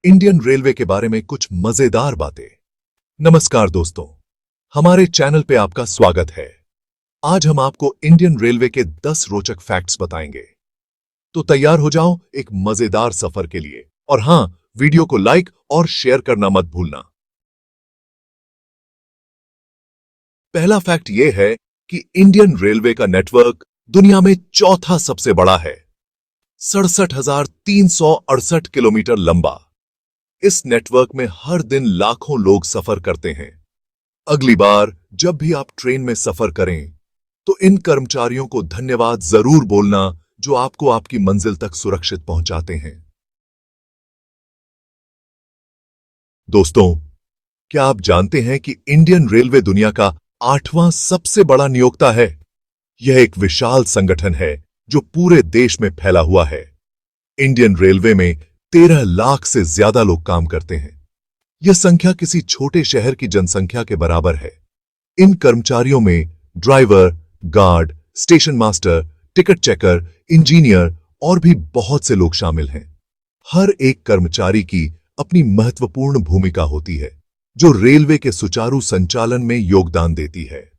Indian railway के बारे में कुछ मजेदार बातें। नमस्कार दोस्तों, हमारे चैनल पे आपका स्वागत है। आज हम आपको इंडियन रेलवे के 10 रोचक फैक्ट्स बताएंगे। तो तैयार हो जाओ एक मजेदार सफर के लिए। और हां, वीडियो को लाइक और शेयर करना मत भूलना। पहला फैक्ट यह है कि इंडियन रेलवे का नेटवर्क दुनिया में चौथा सबसे बड़ा है, 67,368 किलोमीटर लंबा। इस नेटवर्क में हर दिन लाखों लोग सफर करते हैं। अगली बार जब भी आप ट्रेन में सफर करें तो इन कर्मचारियों को धन्यवाद जरूर बोलना जो आपको आपकी मंजिल तक सुरक्षित पहुंचाते हैं। दोस्तों, क्या आप जानते हैं कि इंडियन रेलवे दुनिया का 8वां सबसे बड़ा नियोक्ता है? यह एक विशाल संगठन है जो पूरे देश में फैला हुआ है। इंडियन रेलवे में 13 लाख से ज्यादा लोग काम करते हैं। यह संख्या किसी छोटे शहर की जनसंख्या के बराबर है। इन कर्मचारियों में driver, guard, station master, ticket checker, engineer और भी बहुत से लोग शामिल हैं। हर एक कर्मचारी की अपनी महत्वपूर्ण भूमिका होती है जो रेलवे के सुचारू संचालन में योगदान देती है।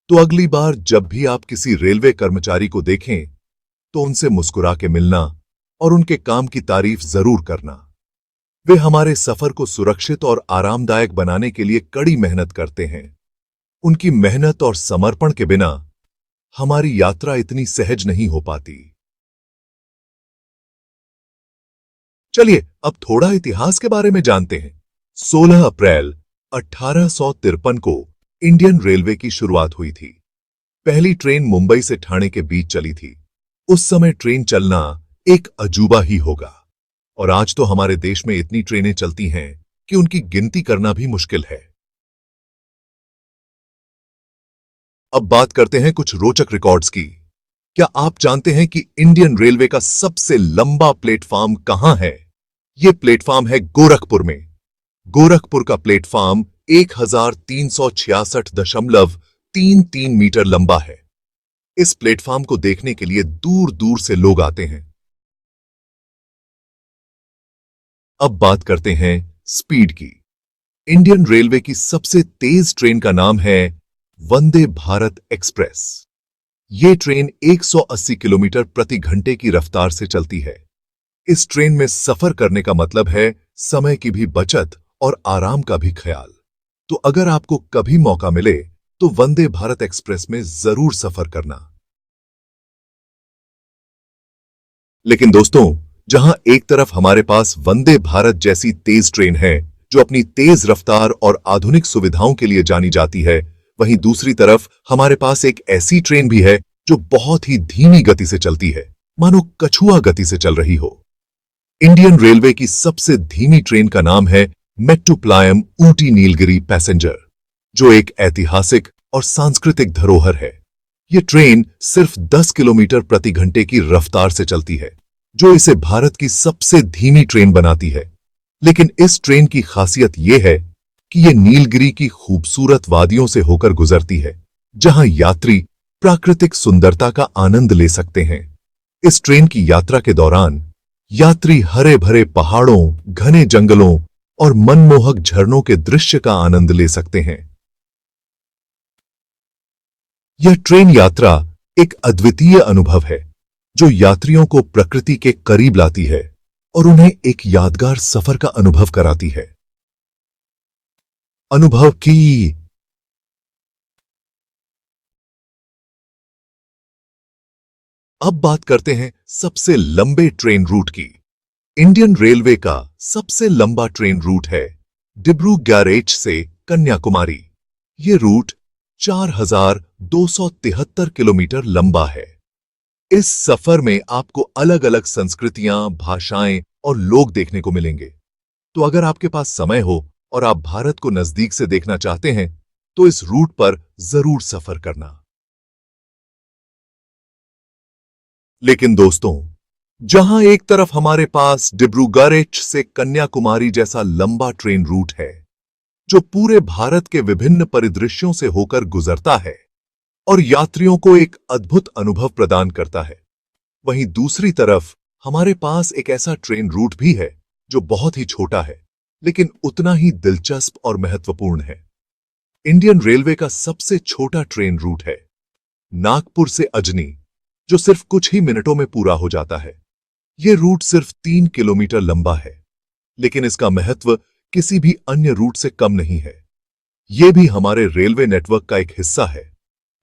तो अगली बार जब भी आप किसी रेलवे कर्मचारी को देखें तो उनसे मुस्कुरा के मिलना और उनके काम की तारीफ जरूर करना। वे हमारे सफर को सुरक्षित और आरामदायक बनाने के लिए कड़ी मेहनत करते हैं। उनकी मेहनत और समर्पण के बिना हमारी यात्रा इतनी सहज नहीं हो पाती। चलिए अब थोड़ा इतिहास के बारे में जानते हैं। 16 अप्रैल 1853 को इंडियन रेलवे की शुरुआत हुई थी। पहली ट्रेन मुंबई से ठाणे के बीच चली थी। उस समय ट्रेन चलना एक अजूबा ही होगा। और आज तो हमारे देश में इतनी ट्रेनें चलती हैं कि उनकी गिनती करना भी मुश्किल है। अब बात करते हैं कुछ रोचक रिकॉर्ड्स की। क्या आप जानते हैं कि इंडियन रेलवे का सबसे लंबा प्लेटफॉर्म कहां है? यह प्लेटफॉर्म है गोरखपुर में। गोरखपुर का प्लेटफॉर्म 1366.33 मीटर लंबा है। इस प्लेटफॉर्म को देखने के लिए दूर दूर से लोग आते हैं। अब बात करते हैं स्पीड की। इंडियन रेलवे की सबसे तेज ट्रेन का नाम है वंदे भारत एक्सप्रेस। यह ट्रेन 180 किलोमीटर प्रति घंटे की रफ्तार से चलती है। इस ट्रेन में सफर करने का मतलब है समय की भी बचत और आराम का भी ख्याल। तो अगर आपको कभी मौका मिले तो वंदे भारत एक्सप्रेस में जरूर सफर करना। लेकिन दोस्तों, जहां एक तरफ हमारे पास वंदे भारत जैसी तेज ट्रेन है जो अपनी तेज रफ्तार और आधुनिक सुविधाओं के लिए जानी जाती है, वहीं दूसरी तरफ हमारे पास एक ऐसी ट्रेन भी है जो बहुत ही धीमी गति से चलती है, मानो कछुआ गति से चल रही हो। इंडियन रेलवे की सबसे धीमी ट्रेन का नाम है मेट्टुपालयम ऊटी नीलगिरी पैसेंजर, जो एक ऐतिहासिक और सांस्कृतिक धरोहर है। यह ट्रेन सिर्फ 10 किलोमीटर प्रति घंटे की रफ्तार से चलती है, जो इसे भारत की सबसे धीमी ट्रेन बनाती है। लेकिन इस ट्रेन की खासियत यह है कि यह नीलगिरी की खूबसूरत वादियों से होकर गुजरती है, जहां यात्री प्राकृतिक सुंदरता का आनंद ले सकते हैं। इस ट्रेन की यात्रा के दौरान यात्री हरे भरे पहाड़ों, घने जंगलों और मनमोहक झरनों के दृश्य का आनंद ले सकते हैं। यह ट्रेन यात्रा एक अद्वितीय अनुभव है जो यात्रियों को प्रकृति के करीब लाती है और उन्हें एक यादगार सफर का अनुभव कराती है। अनुभव की अब बात करते हैं सबसे लंबे ट्रेन रूट की। इंडियन रेलवे का सबसे लंबा ट्रेन रूट है डिब्रूगढ़ से कन्याकुमारी। यह रूट 4,273 किलोमीटर लंबा है। इस सफर में आपको अलग अलग संस्कृतियां, भाषाएं और लोग देखने को मिलेंगे। तो अगर आपके पास समय हो और आप भारत को नजदीक से देखना चाहते हैं तो इस रूट पर जरूर सफर करना। लेकिन दोस्तों, जहां एक तरफ हमारे पास डिब्रूगढ़ से कन्याकुमारी जैसा लंबा ट्रेन रूट है जो पूरे भारत के विभिन्न परिदृश्यों से होकर गुजरता है और यात्रियों को एक अद्भुत अनुभव प्रदान करता है, वहीं दूसरी तरफ हमारे पास एक ऐसा ट्रेन रूट भी है जो बहुत ही छोटा है लेकिन उतना ही दिलचस्प और महत्वपूर्ण है। इंडियन रेलवे का सबसे छोटा ट्रेन रूट है नागपुर से अजनी, जो सिर्फ कुछ ही मिनटों में पूरा हो जाता है। यह रूट सिर्फ 3 किलोमीटर लंबा है, लेकिन इसका महत्व किसी भी अन्य रूट से कम नहीं है। यह भी हमारे रेलवे नेटवर्क का एक हिस्सा है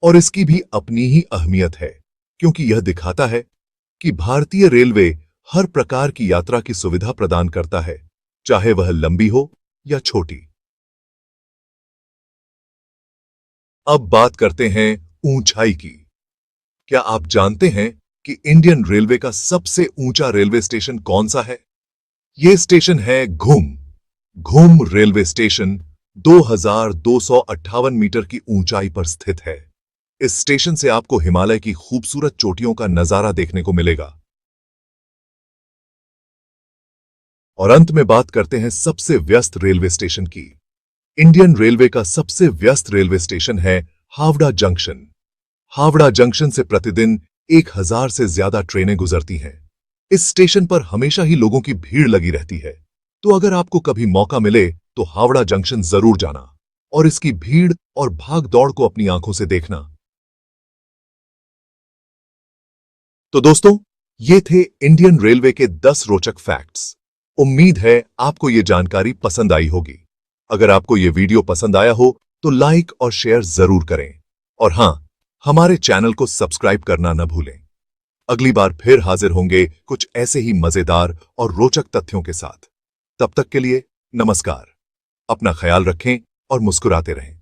और इसकी भी अपनी ही अहमियत है, क्योंकि यह दिखाता है कि भारतीय रेलवे हर प्रकार की यात्रा की सुविधा प्रदान करता है, चाहे वह लंबी हो या छोटी। अब बात करते हैं ऊंचाई की। क्या आप जानते हैं कि इंडियन रेलवे का सबसे ऊंचा रेलवे स्टेशन कौन सा है? यह स्टेशन है घूम। घूम रेलवे स्टेशन 2258 मीटर की ऊंचाई पर स्थित है। इस स्टेशन से आपको हिमालय की खूबसूरत चोटियों का नजारा देखने को मिलेगा। और अंत में बात करते हैं सबसे व्यस्त रेलवे स्टेशन की। इंडियन रेलवे का सबसे व्यस्त रेलवे स्टेशन है हावड़ा जंक्शन। हावड़ा जंक्शन से प्रतिदिन 1000 से ज्यादा ट्रेनें गुजरती हैं। इस स्टेशन पर हमेशा ही लोगों की भीड़ लगी रहती है, तो अगर आपको कभी मौका मिले तो हावड़ा जंक्शन जरूर जाना और इसकी भीड़ और भाग दौड़ को अपनी आंखों से देखना। तो दोस्तों, ये थे इंडियन रेलवे के 10 रोचक फैक्ट्स। उम्मीद है आपको ये जानकारी पसंद आई होगी। अगर आपको ये वीडियो पसंद आया हो तो लाइक और शेयर जरूर करें, और हां, हमारे चैनल को सब्सक्राइब करना न भूलें। अगली बार फिर हाजिर होंगे कुछ ऐसे ही मजेदार और रोचक तथ्यों के साथ। तब तक के लिए नमस्कार। अपना ख्याल रखें और मुस्कुराते रहें।